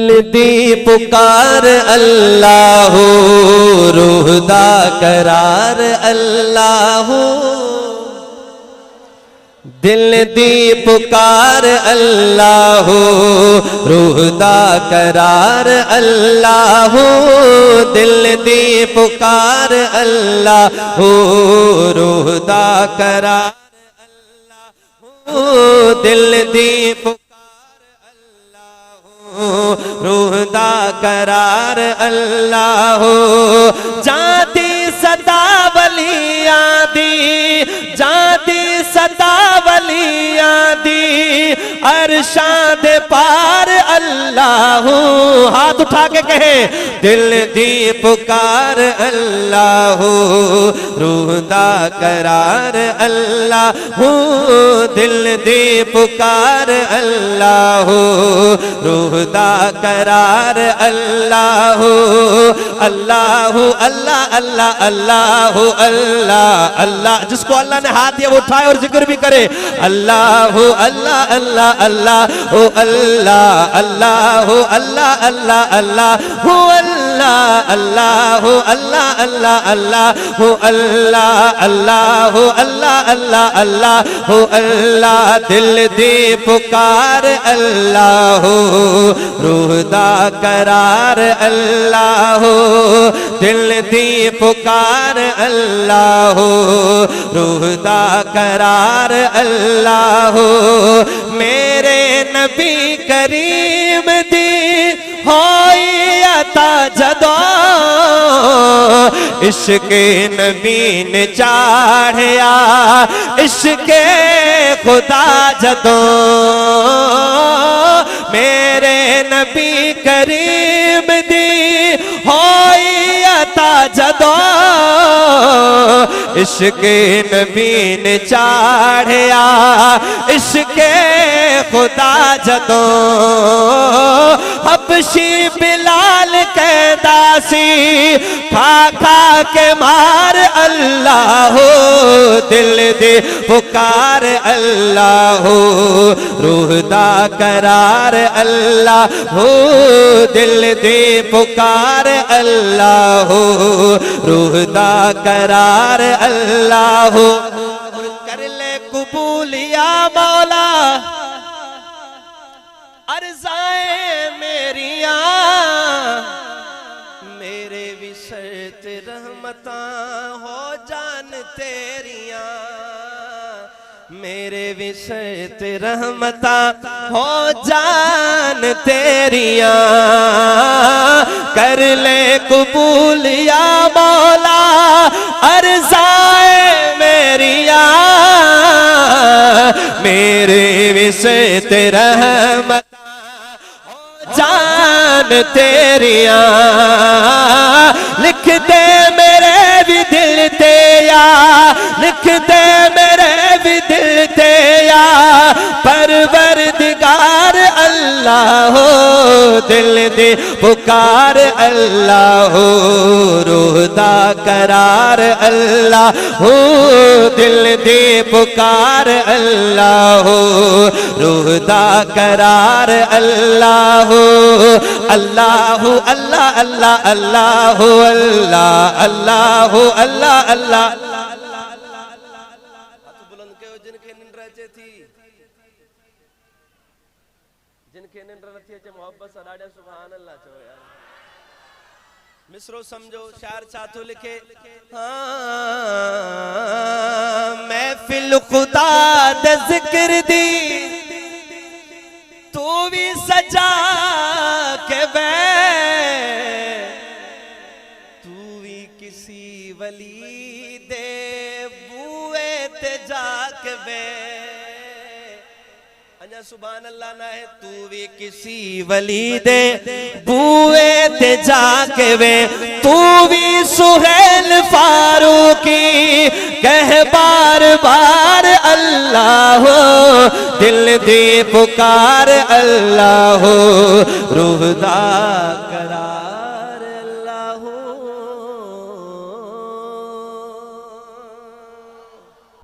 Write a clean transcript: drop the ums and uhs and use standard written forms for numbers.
दिल दी पुकार अल्लाह, रूह दा करार अल्लाह। दिल दी पुकार अल्लाह, रूह दा करार अल्लाह। दिल दी पुकार अल्लाह, रूह दा करार अल्लाह। दिल दी रूह दा करार अल्लाह। जाती सदा वलियां दी, जाती सदा वलियां दी, अरशां दे पार अल्लाह। हाथ उठा के कहे दिल दी पुकार अल्लाह, रूह दा करार अल्लाह। दिल दी पुकार अल्लाह, रूह दा करार अल्लाह। अल्लाह अल्लाह अल्लाह अल्लाह अल्लाह अल्लाह। जिसको अल्लाह ने हाथ दिया वो उठाए और जिक्र भी करे। अल्लाह अल्लाह अल्लाह अल्लाह हो अल्लाह अल्लाह अल्लाह अल्लाह अल्लाह हो अल्लाह अल्लाह अल्लाह अल्लाह अल्लाह हो अल्लाह अल्लाह अल्लाह अल्लाह अल्लाह हो अल्लाह। दिल दी पुकार अल्लाह, रूह दा करार अल्लाह। दिल दी पुकार अल्लाह, रूह दा करार अल्लाह। मेरे नबी करीम दी होई अता जदों, इश्के नबी ने चाढ़िया इश्के खुदा जदों। मेरे नबी करीम दी होई अता जदों, इश्के नबी ने चाढ़िया इश्के खुदा जदों। हबशी बिलाल कहदा सी खा खा के मार अल्लाह। दिल दे पुकार अल्लाह, रूह दा करार अल्लाह। दिल दे पुकार अल्लाह, रूह दा करार अल्लाह। कर ले कबूलिया मौला अर्ज़ाए मेरिया, मेरे विशत रहमता हो जान तेरिया। मेरे विशत रहमता हो जान तेरिया। कर ले कबूलिया मौला अर्ज़ाए मेरिया, मेरे विशत रहमत जान तेरिया। लिख दे मेरे भी दिल ते या, लिख दे मेरे भी दिल ते या, परवरदिगार अल्लाह। दिल दे पुकार अल्लाह, रूह दा करार अल्लाह। दिल दे पुकार अल्लाह, रूह दा करार अल्लाह। अल्लाह अल्लाह अल्लाह अल्लाह अल्लाह अल्लाह अल्लाह अल्लाह। बुलंद के जिनके निंद्रा थी, जिनके निंद्रा थी मोहब्बत सदाड़े सुभान अल्लाह चो यार। मिसरो समझो शायर चातु लिखे। हाँ महफिल खुदा दे जिक्र दी तू भी सजा के बै, तू भी किसी वली दे बुए ते जाके बै। अन्या सुभान अल्लाह ना है। तू भी किसी वली दे बुए ते जाके वे, तू भी सुहेल फारूकी कह बार बार अल्लाह। दिल दी पुकार अल्लाह, रूह दा करार